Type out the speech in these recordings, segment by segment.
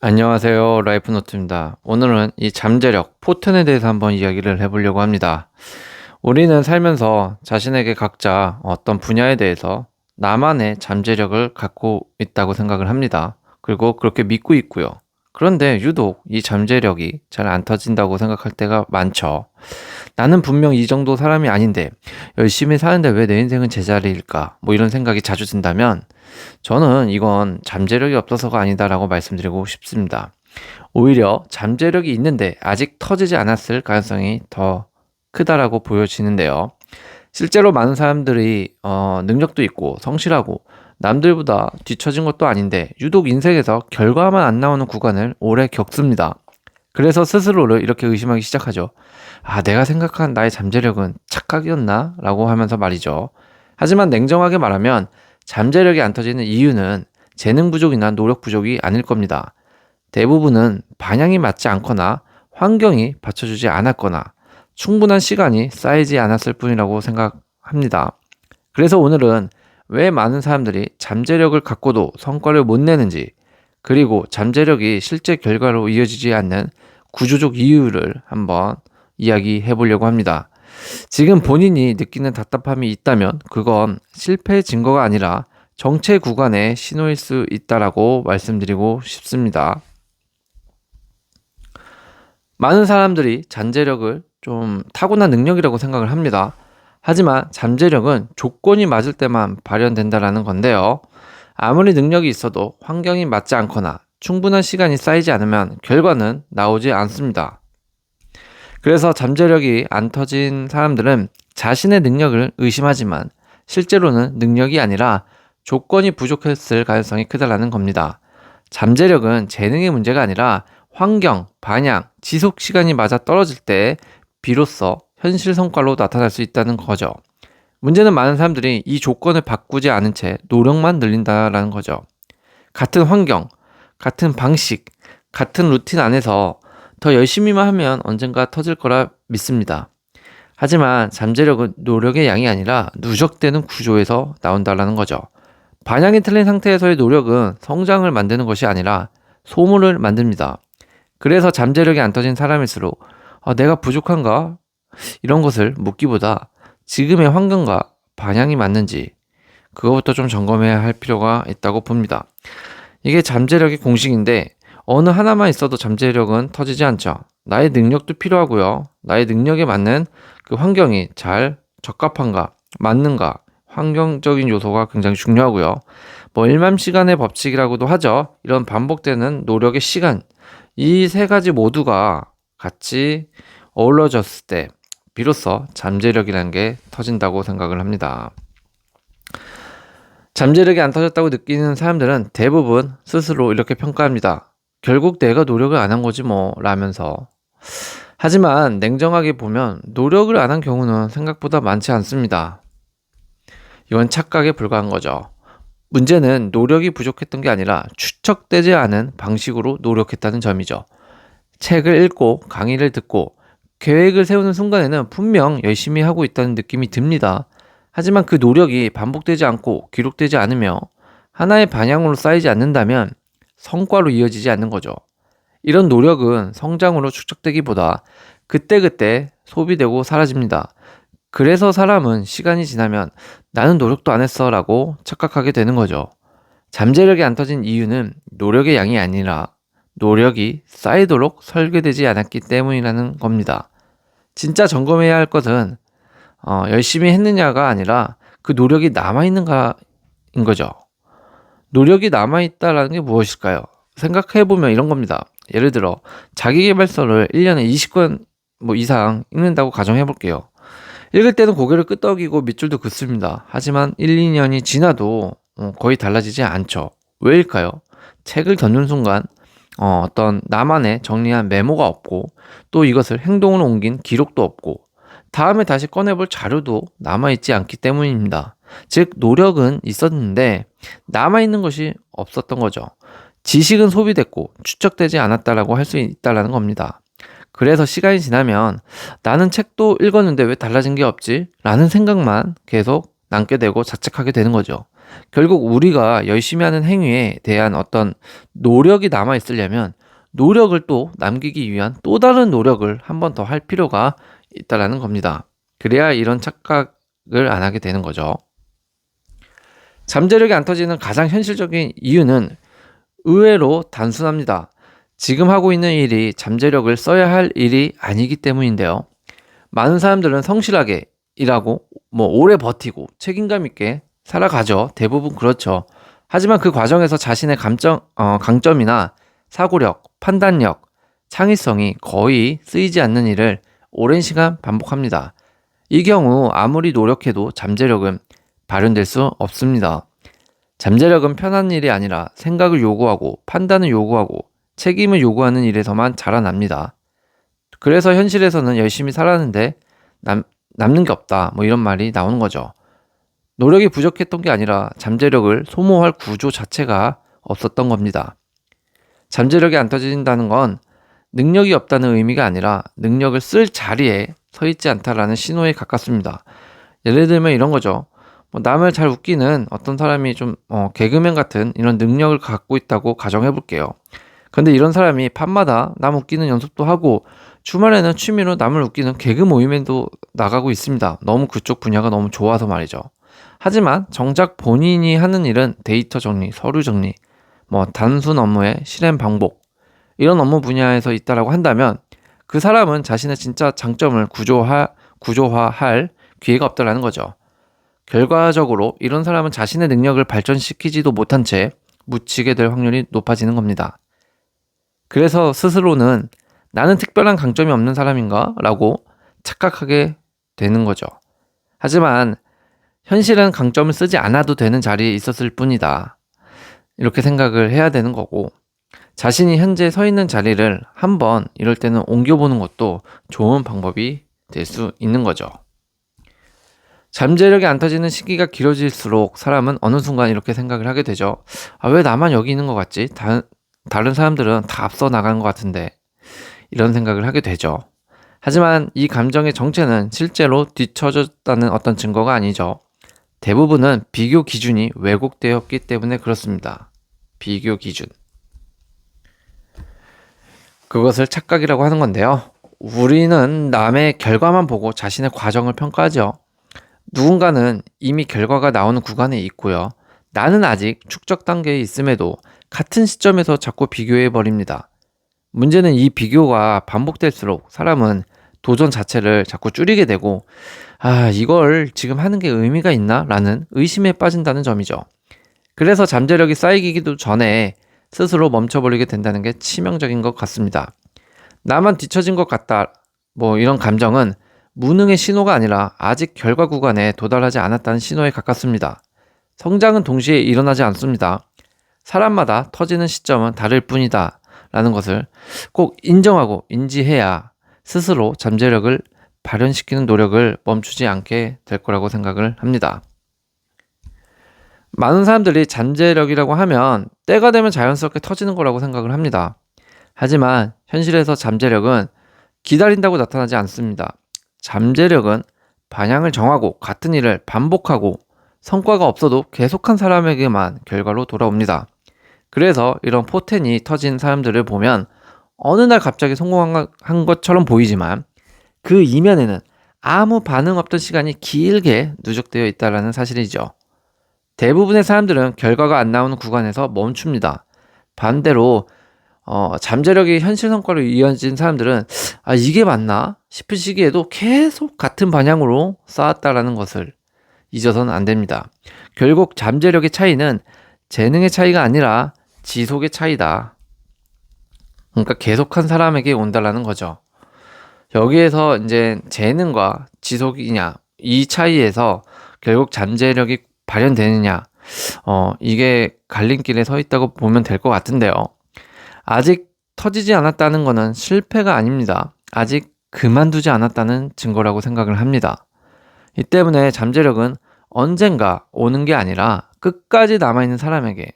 안녕하세요. 라이프노트입니다. 오늘은 이 잠재력, 포텐에 대해서 한번 이야기를 해보려고 합니다. 우리는 살면서 자신에게 각자 어떤 분야에 대해서 나만의 잠재력을 갖고 있다고 생각을 합니다. 그리고 그렇게 믿고 있고요. 그런데 유독 이 잠재력이 잘 안 터진다고 생각할 때가 많죠. 나는 분명 이 정도 사람이 아닌데 열심히 사는데 왜 내 인생은 제자리일까? 뭐 이런 생각이 자주 든다면 저는 이건 잠재력이 없어서가 아니다라고 말씀드리고 싶습니다. 오히려 잠재력이 있는데 아직 터지지 않았을 가능성이 더 크다라고 보여지는데요. 실제로 많은 사람들이 능력도 있고 성실하고 남들보다 뒤처진 것도 아닌데 유독 인생에서 결과만 안 나오는 구간을 오래 겪습니다. 그래서 스스로를 이렇게 의심하기 시작하죠. 아, 내가 생각한 나의 잠재력은 착각이었나? 라고 하면서 말이죠. 하지만 냉정하게 말하면 잠재력이 안 터지는 이유는 재능 부족이나 노력 부족이 아닐 겁니다. 대부분은 방향이 맞지 않거나 환경이 받쳐주지 않았거나 충분한 시간이 쌓이지 않았을 뿐이라고 생각합니다. 그래서 오늘은 왜 많은 사람들이 잠재력을 갖고도 성과를 못 내는지, 그리고 잠재력이 실제 결과로 이어지지 않는 구조적 이유를 한번 이야기해 보려고 합니다. 지금 본인이 느끼는 답답함이 있다면 그건 실패의 증거가 아니라 정체 구간의 신호일 수 있다라고 말씀드리고 싶습니다. 많은 사람들이 잠재력을 좀 타고난 능력이라고 생각을 합니다. 하지만 잠재력은 조건이 맞을 때만 발현된다라는 건데요. 아무리 능력이 있어도 환경이 맞지 않거나 충분한 시간이 쌓이지 않으면 결과는 나오지 않습니다. 그래서 잠재력이 안 터진 사람들은 자신의 능력을 의심하지만 실제로는 능력이 아니라 조건이 부족했을 가능성이 크다라는 겁니다. 잠재력은 재능의 문제가 아니라 환경, 방향, 지속 시간이 맞아 떨어질 때 비로소 현실 성과로 나타날 수 있다는 거죠. 문제는 많은 사람들이 이 조건을 바꾸지 않은 채 노력만 늘린다라는 거죠. 같은 환경, 같은 방식, 같은 루틴 안에서 더 열심히만 하면 언젠가 터질 거라 믿습니다. 하지만 잠재력은 노력의 양이 아니라 누적되는 구조에서 나온다라는 거죠. 방향이 틀린 상태에서의 노력은 성장을 만드는 것이 아니라 소모를 만듭니다. 그래서 잠재력이 안 터진 사람일수록 내가 부족한가? 이런 것을 묻기보다 지금의 환경과 방향이 맞는지 그거부터 좀 점검해야 할 필요가 있다고 봅니다. 이게 잠재력의 공식인데 어느 하나만 있어도 잠재력은 터지지 않죠. 나의 능력도 필요하고요. 나의 능력에 맞는 그 환경이 잘 적합한가, 맞는가, 환경적인 요소가 굉장히 중요하고요. 뭐 일맘시간의 법칙이라고도 하죠. 이런 반복되는 노력의 시간, 이 세 가지 모두가 같이 어우러졌을 때 비로소 잠재력이라는 게 터진다고 생각을 합니다. 잠재력이 안 터졌다고 느끼는 사람들은 대부분 스스로 이렇게 평가합니다. 결국 내가 노력을 안 한 거지 뭐 라면서. 하지만 냉정하게 보면 노력을 안 한 경우는 생각보다 많지 않습니다. 이건 착각에 불과한 거죠. 문제는 노력이 부족했던 게 아니라 추측되지 않은 방식으로 노력했다는 점이죠. 책을 읽고 강의를 듣고 계획을 세우는 순간에는 분명 열심히 하고 있다는 느낌이 듭니다. 하지만 그 노력이 반복되지 않고 기록되지 않으며 하나의 방향으로 쌓이지 않는다면 성과로 이어지지 않는 거죠. 이런 노력은 성장으로 축적되기보다 그때그때 소비되고 사라집니다. 그래서 사람은 시간이 지나면 나는 노력도 안 했어 라고 착각하게 되는 거죠. 잠재력이 안 터진 이유는 노력의 양이 아니라 노력이 쌓이도록 설계되지 않았기 때문이라는 겁니다. 진짜 점검해야 할 것은 열심히 했느냐가 아니라 그 노력이 남아있는가인 거죠. 노력이 남아있다라는 게 무엇일까요? 생각해보면 이런 겁니다. 예를 들어 자기계발서를 1년에 20권 이상 읽는다고 가정해볼게요. 읽을 때는 고개를 끄덕이고 밑줄도 긋습니다. 하지만 1, 2년이 지나도 거의 달라지지 않죠. 왜일까요? 책을 던는 순간 어떤 나만의 정리한 메모가 없고 또 이것을 행동으로 옮긴 기록도 없고 다음에 다시 꺼내볼 자료도 남아있지 않기 때문입니다. 즉 노력은 있었는데 남아있는 것이 없었던 거죠. 지식은 소비됐고 축적되지 않았다라고 할 수 있다는 겁니다. 그래서 시간이 지나면 나는 책도 읽었는데 왜 달라진 게 없지? 라는 생각만 계속 남게 되고 자책하게 되는 거죠. 결국 우리가 열심히 하는 행위에 대한 어떤 노력이 남아 있으려면 노력을 또 남기기 위한 또 다른 노력을 한 번 더 할 필요가 있다라는 겁니다. 그래야 이런 착각을 안 하게 되는 거죠. 잠재력이 안 터지는 가장 현실적인 이유는 의외로 단순합니다. 지금 하고 있는 일이 잠재력을 써야 할 일이 아니기 때문인데요. 많은 사람들은 성실하게 일하고 오래 버티고 책임감 있게 살아가죠. 대부분 그렇죠. 하지만 그 과정에서 자신의 강점이나 사고력, 판단력, 창의성이 거의 쓰이지 않는 일을 오랜 시간 반복합니다. 이 경우 아무리 노력해도 잠재력은 발현될 수 없습니다. 잠재력은 편한 일이 아니라 생각을 요구하고 판단을 요구하고 책임을 요구하는 일에서만 자라납니다. 그래서 현실에서는 열심히 살았는데 남는 게 없다 이런 말이 나오는 거죠. 노력이 부족했던 게 아니라 잠재력을 소모할 구조 자체가 없었던 겁니다. 잠재력이 안 터진다는 건 능력이 없다는 의미가 아니라 능력을 쓸 자리에 서 있지 않다라는 신호에 가깝습니다. 예를 들면 이런 거죠. 남을 잘 웃기는 어떤 사람이 좀 개그맨 같은 이런 능력을 갖고 있다고 가정해 볼게요. 근데 이런 사람이 밤마다 남 웃기는 연습도 하고 주말에는 취미로 남을 웃기는 개그 모임에도 나가고 있습니다. 너무 그쪽 분야가 너무 좋아서 말이죠. 하지만 정작 본인이 하는 일은 데이터 정리, 서류 정리, 단순 업무의 실행 반복 이런 업무 분야에서 있다라고 한다면 그 사람은 자신의 진짜 장점을 구조화할 기회가 없다라는 거죠. 결과적으로 이런 사람은 자신의 능력을 발전시키지도 못한 채 묻히게 될 확률이 높아지는 겁니다. 그래서 스스로는 나는 특별한 강점이 없는 사람인가? 라고 착각하게 되는 거죠. 하지만 현실은 강점을 쓰지 않아도 되는 자리에 있었을 뿐이다. 이렇게 생각을 해야 되는 거고 자신이 현재 서 있는 자리를 한번 이럴 때는 옮겨보는 것도 좋은 방법이 될 수 있는 거죠. 잠재력이 안 터지는 시기가 길어질수록 사람은 어느 순간 이렇게 생각을 하게 되죠. 왜 나만 여기 있는 것 같지? 다른 사람들은 다 앞서 나가는 것 같은데 이런 생각을 하게 되죠. 하지만 이 감정의 정체는 실제로 뒤처졌다는 어떤 증거가 아니죠. 대부분은 비교 기준이 왜곡되었기 때문에 그렇습니다. 비교 기준. 그것을 착각이라고 하는 건데요. 우리는 남의 결과만 보고 자신의 과정을 평가하죠. 누군가는 이미 결과가 나오는 구간에 있고요. 나는 아직 축적 단계에 있음에도 같은 시점에서 자꾸 비교해 버립니다. 문제는 이 비교가 반복될수록 사람은 도전 자체를 자꾸 줄이게 되고 이걸 지금 하는 게 의미가 있나? 라는 의심에 빠진다는 점이죠. 그래서 잠재력이 쌓이기도 전에 스스로 멈춰버리게 된다는 게 치명적인 것 같습니다. 나만 뒤처진 것 같다. 이런 감정은 무능의 신호가 아니라 아직 결과 구간에 도달하지 않았다는 신호에 가깝습니다. 성장은 동시에 일어나지 않습니다. 사람마다 터지는 시점은 다를 뿐이다 라는 것을 꼭 인정하고 인지해야 스스로 잠재력을 발현시키는 노력을 멈추지 않게 될 거라고 생각을 합니다. 많은 사람들이 잠재력이라고 하면 때가 되면 자연스럽게 터지는 거라고 생각을 합니다. 하지만 현실에서 잠재력은 기다린다고 나타나지 않습니다. 잠재력은 방향을 정하고 같은 일을 반복하고 성과가 없어도 계속한 사람에게만 결과로 돌아옵니다. 그래서 이런 포텐이 터진 사람들을 보면 어느 날 갑자기 성공한 것처럼 보이지만 그 이면에는 아무 반응 없던 시간이 길게 누적되어 있다는 사실이죠. 대부분의 사람들은 결과가 안 나오는 구간에서 멈춥니다. 반대로 잠재력이 현실 성과로 이어진 사람들은 이게 맞나 싶은 시기에도 계속 같은 방향으로 쌓았다라는 것을 잊어서는 안 됩니다. 결국 잠재력의 차이는 재능의 차이가 아니라 지속의 차이다. 그러니까 계속한 사람에게 온다라는 거죠. 여기에서 이제 재능과 지속이냐 이 차이에서 결국 잠재력이 발현되느냐 이게 갈림길에 서 있다고 보면 될 것 같은데요. 아직 터지지 않았다는 것은 실패가 아닙니다. 아직 그만두지 않았다는 증거라고 생각을 합니다. 이 때문에 잠재력은 언젠가 오는 게 아니라 끝까지 남아있는 사람에게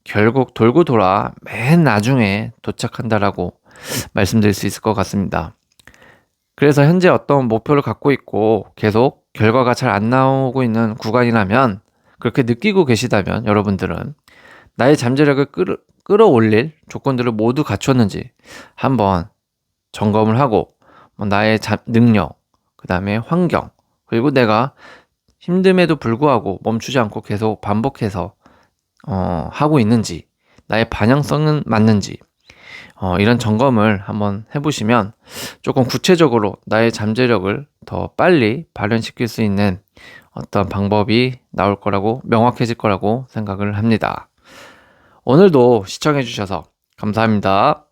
결국 돌고 돌아 맨 나중에 도착한다라고 말씀드릴 수 있을 것 같습니다. 그래서 현재 어떤 목표를 갖고 있고 계속 결과가 잘 안 나오고 있는 구간이라면 그렇게 느끼고 계시다면 여러분들은 나의 잠재력을 끌어올릴 조건들을 모두 갖췄는지 한번 점검을 하고 나의 능력, 그 다음에 환경, 그리고 내가 힘듦에도 불구하고 멈추지 않고 계속 반복해서 하고 있는지, 나의 방향성은 맞는지 이런 점검을 한번 해보시면 조금 구체적으로 나의 잠재력을 더 빨리 발현시킬 수 있는 어떤 방법이 나올 거라고, 명확해질 거라고 생각을 합니다. 오늘도 시청해주셔서 감사합니다.